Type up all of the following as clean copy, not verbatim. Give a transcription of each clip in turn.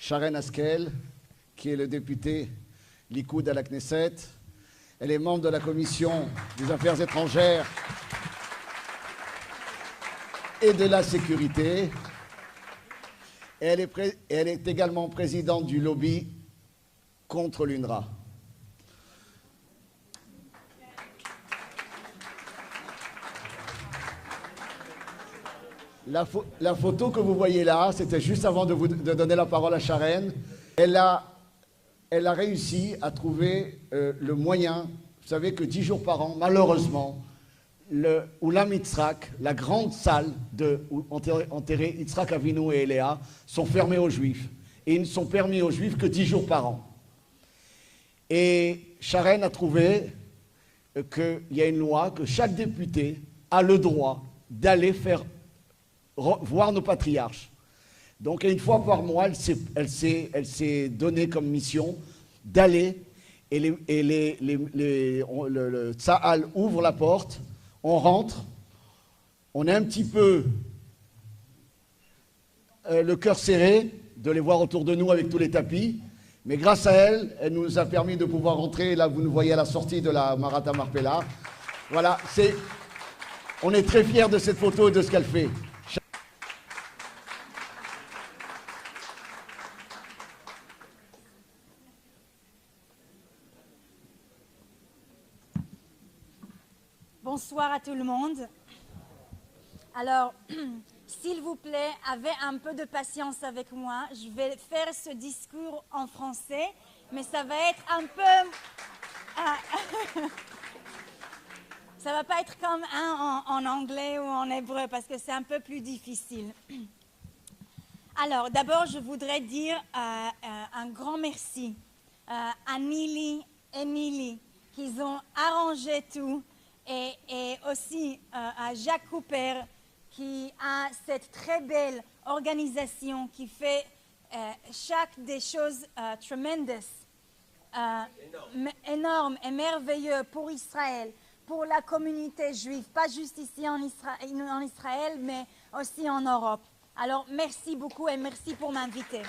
Sharon Haskel, qui est le député Likoud à la Knesset. Elle est membre de la commission des Affaires étrangères et de la sécurité. Et elle est également présidente du lobby contre l'UNRWA. La photo que vous voyez là, c'était juste avant de donner la parole à Sharon. Elle a réussi à trouver le moyen. Vous savez que 10 jours par an, malheureusement, le Oulam Yitzhak, la grande salle où enterrés Yitzhak Avinu et Léa, sont fermés aux Juifs. Et ils ne sont permis aux Juifs que 10 jours par an. Et Sharon a trouvé qu'il y a une loi que chaque député a le droit d'aller voir nos patriarches. Donc une fois par mois, elle s'est donnée comme mission d'aller et le Tsahal ouvre la porte, on rentre, on est un petit peu le cœur serré de les voir autour de nous avec tous les tapis, mais grâce à elle, elle nous a permis de pouvoir rentrer. Là, vous nous voyez à la sortie de la Marat Marpella. Voilà, on est très fiers de cette photo et de ce qu'elle fait. Bonsoir à tout le monde. Alors, s'il vous plaît, avez un peu de patience avec moi. Je vais faire ce discours en français, mais ça va être un peu... ça va pas être comme en anglais ou en hébreu, parce que c'est un peu plus difficile. Alors, d'abord, je voudrais dire un grand merci à Nili et Nili, qui ont arrangé tout. Et aussi à Jacques Cooper, qui a cette très belle organisation qui fait chaque des choses tremendous, énormes et merveilleuses pour Israël, pour la communauté juive, pas juste ici en Israël, mais aussi en Europe. Alors, merci beaucoup et merci pour m'inviter.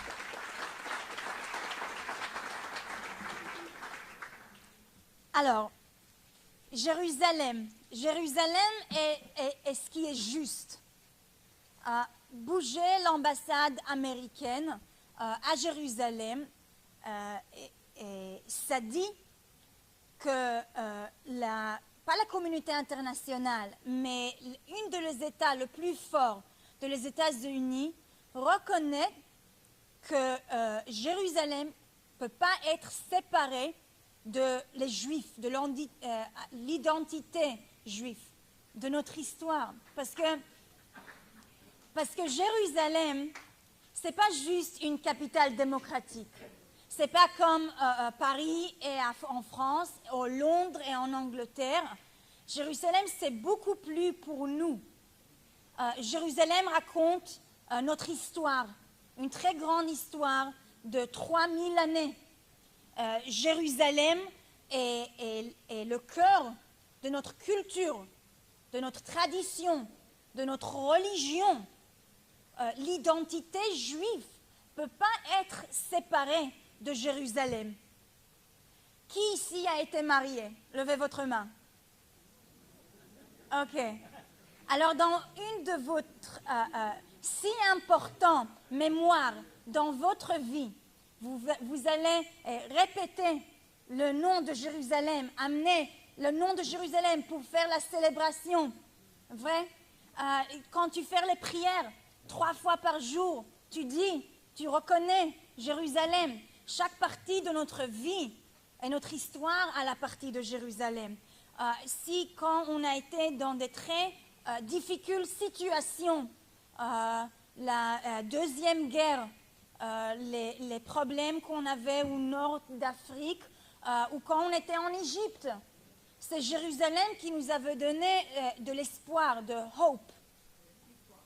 Alors, Jérusalem est ce qui est juste. Bouger l'ambassade américaine à Jérusalem, et ça dit que pas la communauté internationale, mais une des États le plus fort de les États-Unis reconnaît que Jérusalem ne peut pas être séparée de les Juifs, de l'identité juive, de notre histoire. Parce que Jérusalem, ce n'est pas juste une capitale démocratique. Ce n'est pas comme Paris et en France, ou Londres et en Angleterre. Jérusalem, c'est beaucoup plus pour nous. Jérusalem raconte notre histoire, une très grande histoire de 3000 années. Jérusalem est le cœur de notre culture, de notre tradition, de notre religion. L'identité juive ne peut pas être séparée de Jérusalem. Qui ici a été marié? Levez votre main. Ok. Alors, dans une de votre si important mémoire dans votre vie, vous allez répéter le nom de Jérusalem, amener le nom de Jérusalem pour faire la célébration. Vrai? Quand tu fais les prières 3 fois par jour, tu reconnais Jérusalem. Chaque partie de notre vie et notre histoire a la partie de Jérusalem. Quand on a été dans des très difficiles situations, la Deuxième Guerre, les problèmes qu'on avait au nord d'Afrique, ou quand on était en Égypte, c'est Jérusalem qui nous avait donné de l'espoir, de hope,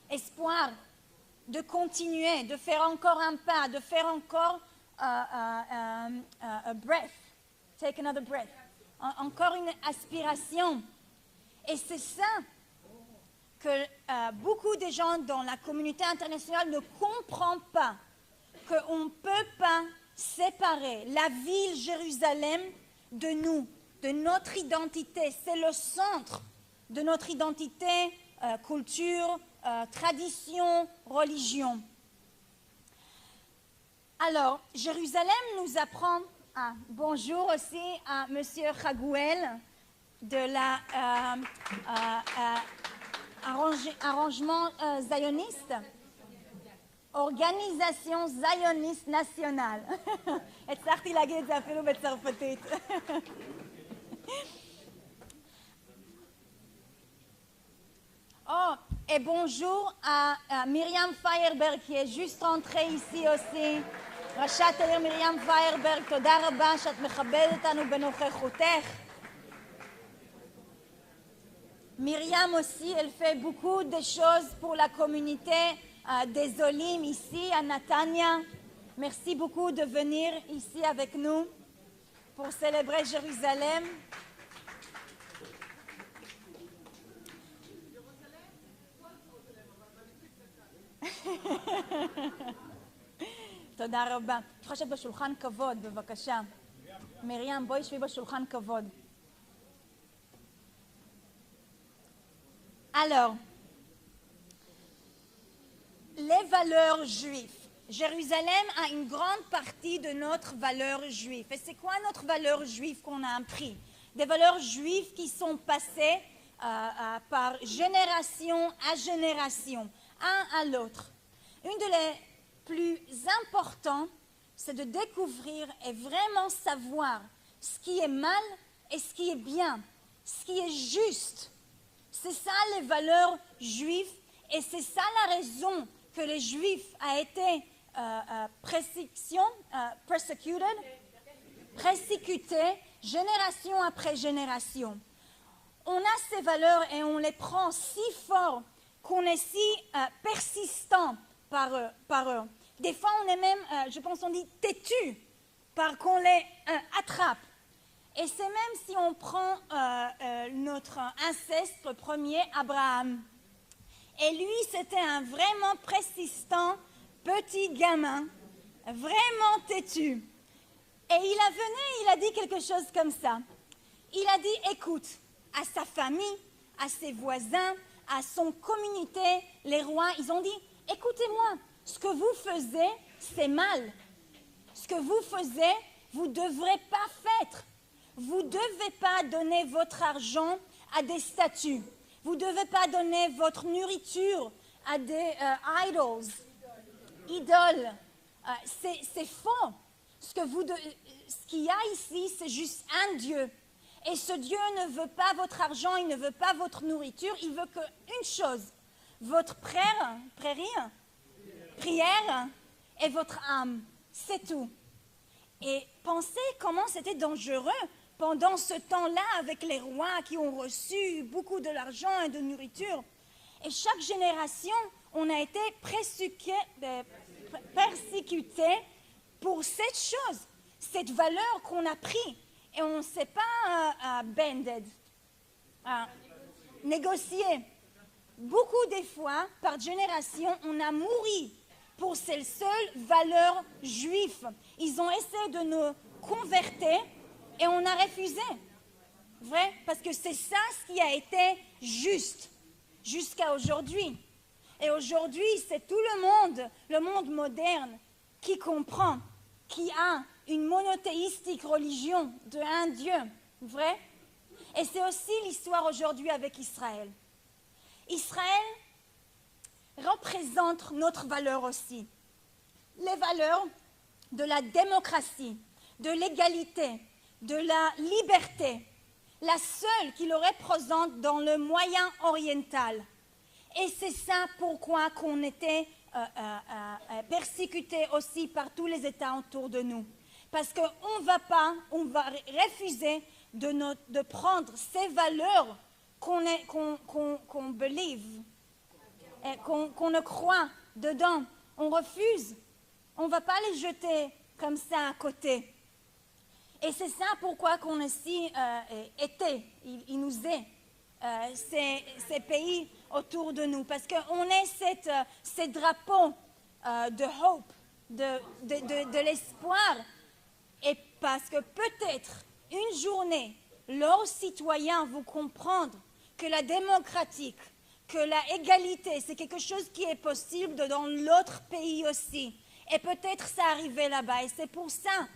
espoir de continuer, de faire encore un pas, de faire encore a breath, take another breath, encore une aspiration. Et c'est ça que beaucoup de gens dans la communauté internationale ne comprennent pas. qu'on ne peut pas séparer la ville Jérusalem de nous, de notre identité. C'est le centre de notre identité, culture, tradition, religion. Alors, Jérusalem nous apprend, bonjour aussi à Monsieur Khagouel de la arrangement zioniste, organisation zioniste nationale. הצלחתי להגיד את זה אפילו בצרפתית. Oh, et bonjour à Myriam Feierberg qui est juste rentrée ici aussi. ראשת העיר מרים פיירברג, תודה רבה שאת מכבדת אותנו בנוכחותך. Myriam aussi, elle fait beaucoup de choses pour la communauté des Olim ici à Natania. Merci beaucoup de venir ici avec nous pour célébrer Jérusalem. תודה רבה. את חושבת בשולחן כבוד, בבקשה. מרים, בואי שבי בשולחן כבוד. Alors, les valeurs juives. Jérusalem a une grande partie de notre valeur juive. Et c'est quoi notre valeur juive qu'on a appris? Des valeurs juives qui sont passées par génération à génération, un à l'autre. Une de les plus importantes, c'est de découvrir et vraiment savoir ce qui est mal et ce qui est bien, ce qui est juste. C'est ça les valeurs juives et c'est ça la raison que les Juifs ont été persécutés génération après génération. On a ces valeurs et on les prend si fort qu'on est si persistant par eux. Des fois, on est même, je pense, on dit têtu, par qu'on les attrape. Et c'est même si on prend notre ancêtre premier, Abraham. Et lui, c'était un vraiment persistant petit gamin, vraiment têtu. Et il a dit quelque chose comme ça. Il a dit, écoute, à sa famille, à ses voisins, à son communauté, les rois, ils ont dit, écoutez-moi, ce que vous faisiez, c'est mal. Ce que vous faisiez, vous ne devrez pas faire. Vous ne devez pas donner votre argent à des statues. Vous ne devez pas donner votre nourriture à des idoles. C'est faux. Ce qu'il y a ici, c'est juste un Dieu. Et ce Dieu ne veut pas votre argent, il ne veut pas votre nourriture, il veut qu'une chose, votre prière et votre âme. C'est tout. Et pensez comment c'était dangereux pendant ce temps-là avec les rois qui ont reçu beaucoup de l'argent et de nourriture. Et chaque génération, on a été persécutés pour cette chose, cette valeur qu'on a prise. Et on ne s'est pas négocié. Beaucoup des fois, par génération, on a mouru pour ces seules valeurs juives. Ils ont essayé de nous convertir et on a refusé. Vrai? Parce que c'est ça ce qui a été juste jusqu'à aujourd'hui. Et aujourd'hui, c'est tout le monde moderne, qui comprend, qui a une monothéistique religion de un Dieu. Vrai? Et c'est aussi l'histoire aujourd'hui avec Israël. Israël représente notre valeur aussi. Les valeurs de la démocratie, de l'égalité, de la liberté, la seule qui le représente dans le Moyen-Oriental. Et c'est ça pourquoi qu'on était persécutés aussi par tous les États autour de nous. Parce qu'on va refuser de prendre ces valeurs qu'on believe, qu'on ne croit dedans. On refuse. On ne va pas les jeter comme ça à côté. Et c'est ça pourquoi qu'on ici il nous est, ces pays autour de nous. Parce qu'on est ces drapeaux de hope, de l'espoir. Et parce que peut-être une journée, leurs citoyens vont comprendre que la démocratie, que la égalité, c'est quelque chose qui est possible dans l'autre pays aussi. Et peut-être ça arrivait là-bas. Et c'est pour ça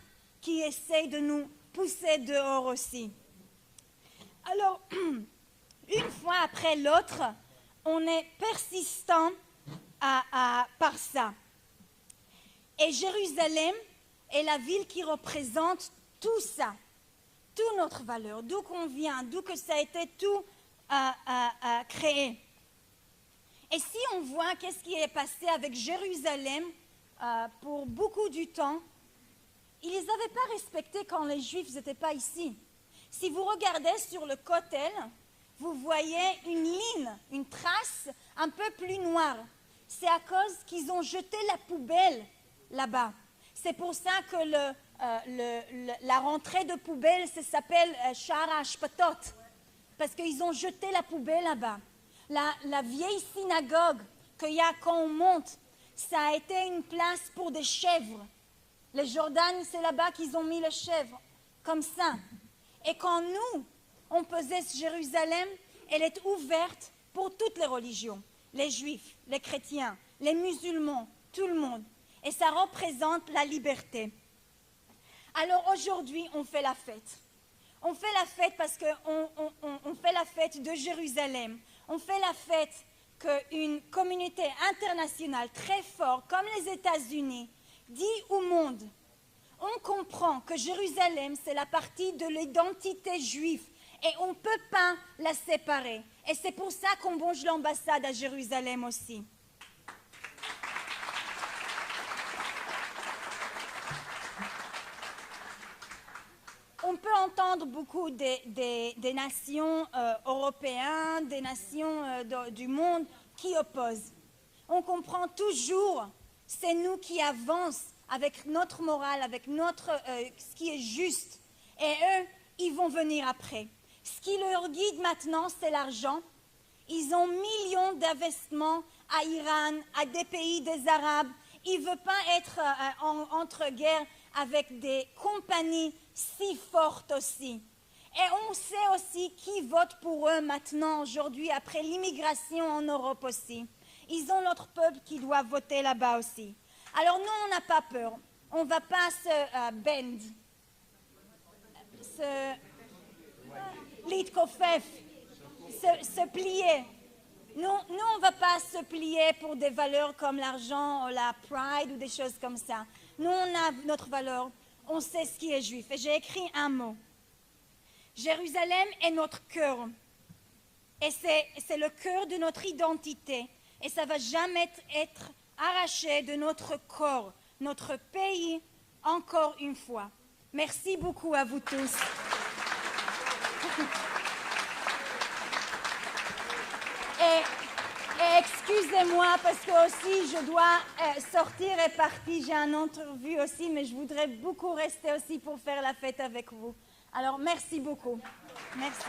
qu'ils essayent de nous pousser dehors aussi. Alors, une fois après l'autre, on est persistant par ça. Et Jérusalem est la ville qui représente tout ça, toute notre valeur, d'où qu'on vient, d'où que ça a été tout créé. Et si on voit qu'est-ce qui est passé avec Jérusalem pour beaucoup du temps, ils les avaient pas respectés quand les Juifs n'étaient pas ici. Si vous regardez sur le Kotel, vous voyez une ligne, une trace un peu plus noire. C'est à cause qu'ils ont jeté la poubelle là-bas. C'est pour ça que la rentrée de poubelle, ça s'appelle Shar HaShpatot, parce qu'ils ont jeté la poubelle là-bas. La vieille synagogue qu'il y a quand on monte, ça a été une place pour des chèvres. Les Jordan, c'est là-bas qu'ils ont mis les chèvres, comme ça. Et quand nous, on pesait Jérusalem, elle est ouverte pour toutes les religions. Les Juifs, les chrétiens, les musulmans, tout le monde. Et ça représente la liberté. Alors aujourd'hui, on fait la fête. On fait la fête parce qu'on fait la fête de Jérusalem. On fait la fête qu'une communauté internationale très forte, comme les États-Unis, dit au monde, on comprend que Jérusalem, c'est la partie de l'identité juive et on ne peut pas la séparer. Et c'est pour ça qu'on bouge l'ambassade à Jérusalem aussi. On peut entendre beaucoup des nations européennes, des nations du monde qui opposent. On comprend toujours, c'est nous qui avançons avec notre morale, avec ce qui est juste. Et eux, ils vont venir après. Ce qui leur guide maintenant, c'est l'argent. Ils ont millions d'investissements à Iran, à des pays des Arabes. Ils ne veulent pas être entre guerres avec des compagnies si fortes aussi. Et on sait aussi qui vote pour eux maintenant, aujourd'hui, après l'immigration en Europe aussi. Ils ont notre peuple qui doit voter là-bas aussi. Alors nous, on n'a pas peur. On ne va pas se bend, se plier. Nous, on ne va pas se plier pour des valeurs comme l'argent, ou la pride ou des choses comme ça. Nous, on a notre valeur. On sait ce qui est juif. Et j'ai écrit un mot. Jérusalem est notre cœur. Et c'est le cœur de notre identité. Et ça ne va jamais être arraché de notre corps, notre pays, encore une fois. Merci beaucoup à vous tous. Et excusez-moi parce que aussi je dois sortir et partir. J'ai une entrevue aussi, mais je voudrais beaucoup rester aussi pour faire la fête avec vous. Alors merci beaucoup. Merci.